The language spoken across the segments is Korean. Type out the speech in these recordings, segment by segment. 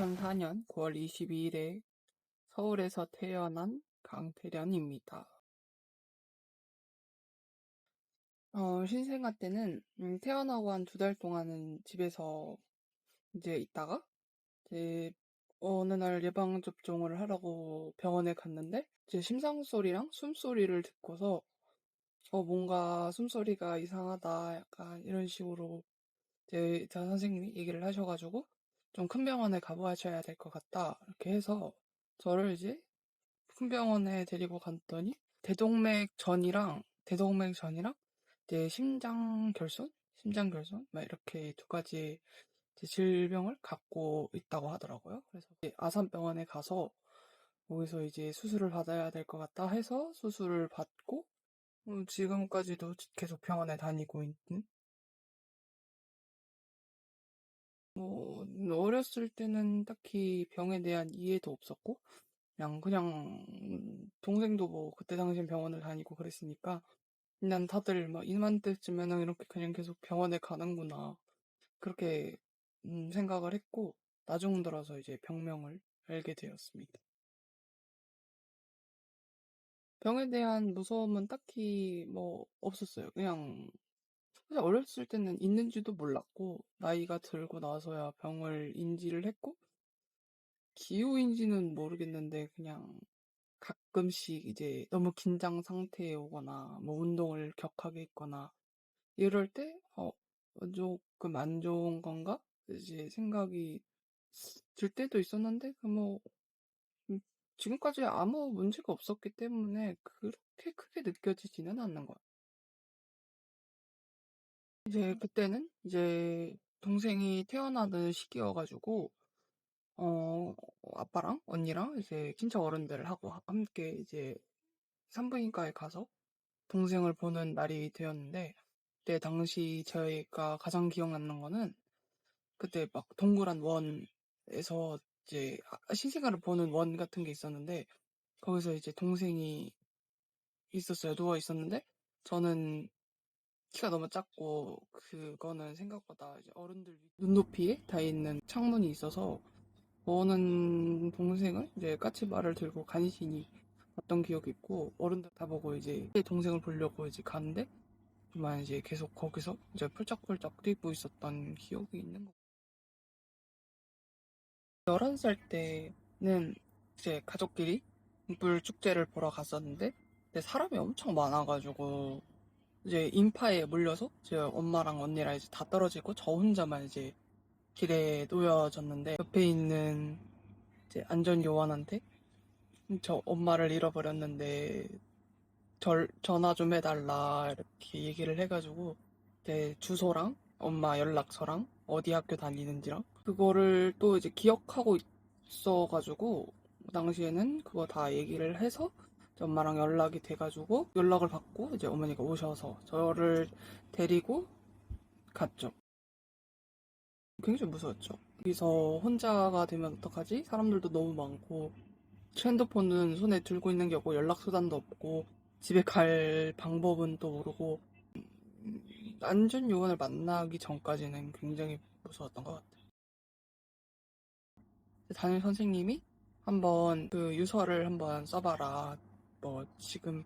2004년 9월 22일에 서울에서 태어난 강태련입니다. 신생아 때는 태어나고 한 2달 동안은 집에서 이제 있다가 이제 어느 날 예방접종을 하라고 병원에 갔는데 제 심장소리랑 숨소리를 듣고서 뭔가 숨소리가 이상하다 약간 이런 식으로 제 의사 선생님이 얘기를 하셔가지고 좀 큰 병원에 가보셔야 될 것 같다 이렇게 해서 저를 이제 큰 병원에 데리고 갔더니 대동맥전이랑 이제 심장 결손 막 이렇게 2가지 이제 질병을 갖고 있다고 하더라고요. 그래서 이제 아산병원에 가서 거기서 이제 수술을 받아야 될 것 같다 해서 수술을 받고 지금까지도 계속 병원에 다니고 있는. 어렸을 때는 딱히 병에 대한 이해도 없었고 그냥 동생도 뭐 그때 당시엔 병원을 다니고 그랬으니까 그냥 다들 막 이맘때쯤에는 이렇게 그냥 계속 병원에 가는구나 그렇게 생각을 했고 나중 들어서 이제 병명을 알게 되었습니다. 병에 대한 무서움은 딱히 뭐 없었어요. 그냥 사실 어렸을 때는 있는지도 몰랐고 나이가 들고 나서야 병을 인지를 했고 기후인지는 모르겠는데 그냥 가끔씩 이제 너무 긴장 상태에 오거나 뭐 운동을 격하게 했거나 이럴 때 조금 안 좋은 건가? 이제 생각이 들 때도 있었는데 음, 지금까지 아무 문제가 없었기 때문에 그렇게 크게 느껴지지는 않는 것 같아요. 이제 그때는 이제 동생이 태어나는 시기여가지고 어, 아빠랑 언니랑 이제 친척 어른들하고 함께 이제 산부인과에 가서 동생을 보는 날이 되었는데, 그때 당시 저희가 가장 기억 남는 거는 그때 막 동그란 원에서 이제 신생아를 보는 원 같은 게 있었는데, 거기서 이제 동생이 있었어요. 누워 있었는데, 저는 키가 너무 작고, 그거는 생각보다 이제 어른들 눈높이에 다 있는 창문이 있어서, 보는 동생을 이제 까치발을 들고 간신히 봤던 기억이 있고, 어른들 다 보고 이제 동생을 보려고 이제 가는데, 그만 이제 계속 거기서 이제 펄쩍펄쩍 뛰고 있었던 기억이 있는 거. 11살 때는 이제 가족끼리 물 축제를 보러 갔었는데, 근데 사람이 엄청 많아가지고, 이제 인파에 몰려서 제 엄마랑 언니랑 이제 다 떨어지고, 저 혼자만 이제 길에 놓여졌는데, 옆에 있는 이제 안전요원한테 저 엄마를 잃어버렸는데, 전화 좀 해달라 이렇게 얘기를 해가지고 제 주소랑 엄마 연락처랑 어디 학교 다니는지랑 그거를 또 이제 기억하고 있어가지고 당시에는 그거 다 얘기를 해서 이제 엄마랑 연락이 돼가지고 연락을 받고 이제 어머니가 오셔서 저를 데리고 갔죠. 굉장히 무서웠죠. 여기서 혼자가 되면 어떡하지? 사람들도 너무 많고 핸드폰은 손에 들고 있는 게 없고 연락수단도 없고 집에 갈 방법은 또 모르고 안전 요원을 만나기 전까지는 굉장히 무서웠던 것 같아요. 담임 선생님이 한번 그 유서를 한번 써봐라. 뭐 지금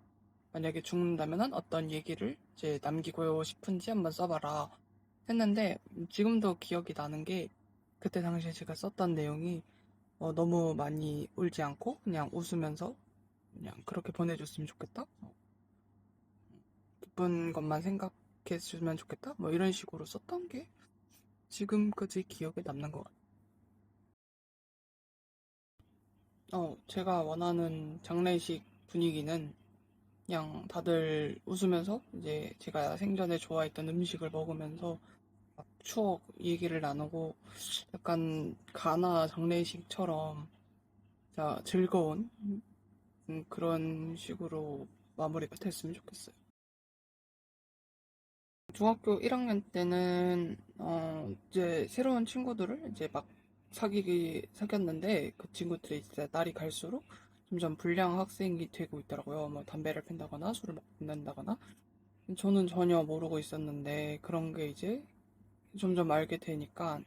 만약에 죽는다면 어떤 얘기를 이제 남기고 싶은지 한번 써봐라 했는데 지금도 기억이 나는 게 그때 당시에 제가 썼던 내용이 너무 많이 울지 않고 그냥 웃으면서 그냥 그렇게 보내줬으면 좋겠다. 기쁜 것만 생각해주면 좋겠다. 뭐 이런 식으로 썼던 게 지금까지 기억에 남는 것 같아요. 제가 원하는 장례식 분위기는 그냥 다들 웃으면서 이제 제가 생전에 좋아했던 음식을 먹으면서 막 추억 얘기를 나누고 약간 가나 장례식처럼 진짜 즐거운 그런 식으로 마무리가 됐으면 좋겠어요. 중학교 1학년 때는 이제 새로운 친구들을 이제 막 사귀었는데 그 친구들이 이제 날이 갈수록 점점 불량 학생이 되고 있더라고요. 뭐 담배를 핀다거나 술을 먹는다거나 저는 전혀 모르고 있었는데 그런 게 이제 점점 알게 되니까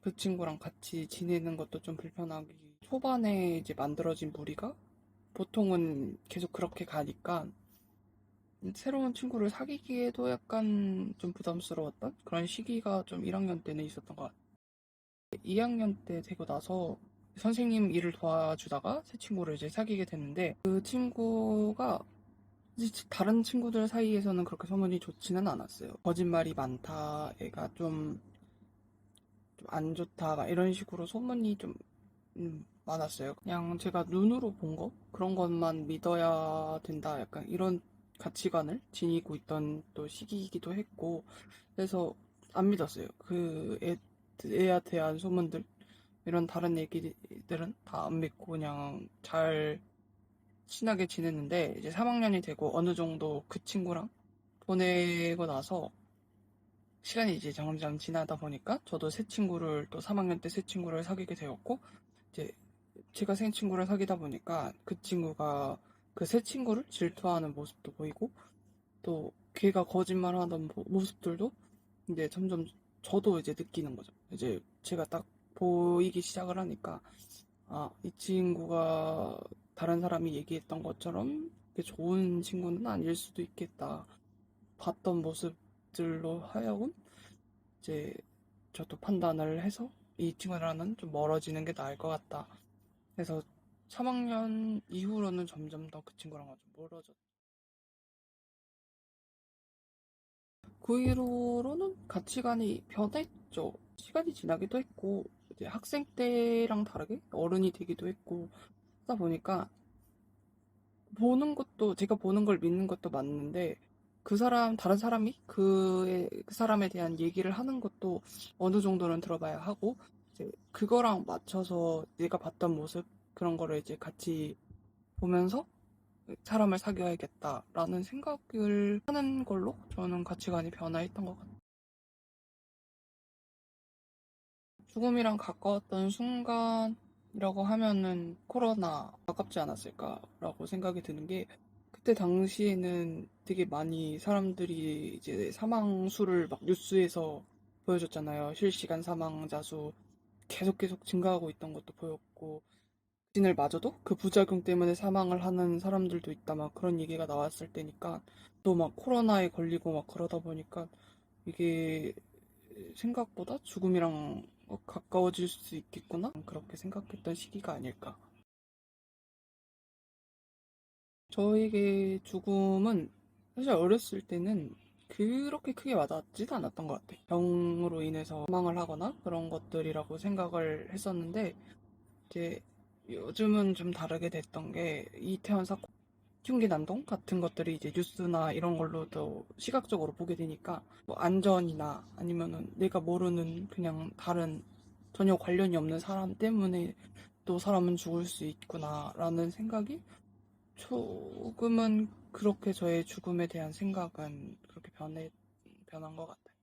그 친구랑 같이 지내는 것도 좀 불편하기. 초반에 이제 만들어진 무리가 보통은 계속 그렇게 가니까 새로운 친구를 사귀기에도 약간 좀 부담스러웠던 그런 시기가 좀 1학년 때는 있었던 것 같아요. 2학년 때 되고 나서 선생님 일을 도와주다가 새 친구를 이제 사귀게 됐는데 그 친구가 이제 다른 친구들 사이에서는 그렇게 소문이 좋지는 않았어요. 거짓말이 많다, 애가 좀 안 좋다, 막 이런 식으로 소문이 좀 많았어요. 그냥 제가 눈으로 본 거? 그런 것만 믿어야 된다, 약간 이런 가치관을 지니고 있던 또 시기이기도 했고, 그래서 안 믿었어요. 애에 대한 소문들, 이런 다른 얘기들은 다 안 믿고 그냥 잘 친하게 지냈는데, 이제 3학년이 되고 어느 정도 그 친구랑 보내고 나서 시간이 이제 점점 지나다 보니까 저도 새 친구를 또 3학년 때 새 친구를 사귀게 되었고, 이제 제가 새 친구를 사귀다 보니까 그 친구가 그 새 친구를 질투하는 모습도 보이고 또 걔가 거짓말하던 모습들도 이제 점점 저도 이제 느끼는 거죠. 이제 제가 딱 보이기 시작을 하니까 아, 이 친구가 다른 사람이 얘기했던 것처럼 좋은 친구는 아닐 수도 있겠다. 봤던 모습들로 하여금 이제 저도 판단을 해서 이 친구랑은 좀 멀어지는 게 나을 것 같다. 그래서 3학년 이후로는 점점 더 그 친구랑 좀 멀어졌죠. 그 이후로는 가치관이 변했죠. 시간이 지나기도 했고, 이제 학생 때랑 다르게 어른이 되기도 했고, 하다 보니까 보는 것도, 제가 보는 걸 믿는 것도 맞는데, 다른 사람이 그 사람에 대한 얘기를 하는 것도 어느 정도는 들어봐야 하고, 이제 그거랑 맞춰서 내가 봤던 모습, 그런 거를 이제 같이 보면서 사람을 사귀어야겠다라는 생각을 하는 걸로 저는 가치관이 변화했던 것 같아요. 죽음이랑 가까웠던 순간이라고 하면은 코로나 가깝지 않았을까라고 생각이 드는 게 그때 당시에는 되게 많이 사람들이 이제 사망 수를 막 뉴스에서 보여줬잖아요. 실시간 사망자 수 계속 증가하고 있던 것도 보였고 백신을 맞아도 그 부작용 때문에 사망을 하는 사람들도 있다 막 그런 얘기가 나왔을 때니까 또 막 코로나에 걸리고 막 그러다 보니까 이게 생각보다 죽음이랑 가까워질 수 있겠구나 그렇게 생각했던 시기가 아닐까. 저에게 죽음은 사실 어렸을 때는 그렇게 크게 와닿지도 않았던 것 같아요. 병으로 인해서 사망을 하거나 그런 것들이라고 생각을 했었는데 이제 요즘은 좀 다르게 됐던 게 이태원 사건, 흉기 난동 같은 것들이 이제 뉴스나 이런 걸로도 시각적으로 보게 되니까 뭐 안전이나 아니면은 내가 모르는 그냥 다른 전혀 관련이 없는 사람 때문에 또 사람은 죽을 수 있구나라는 생각이 조금은 그렇게 저의 죽음에 대한 생각은 그렇게 변한 것 같아요.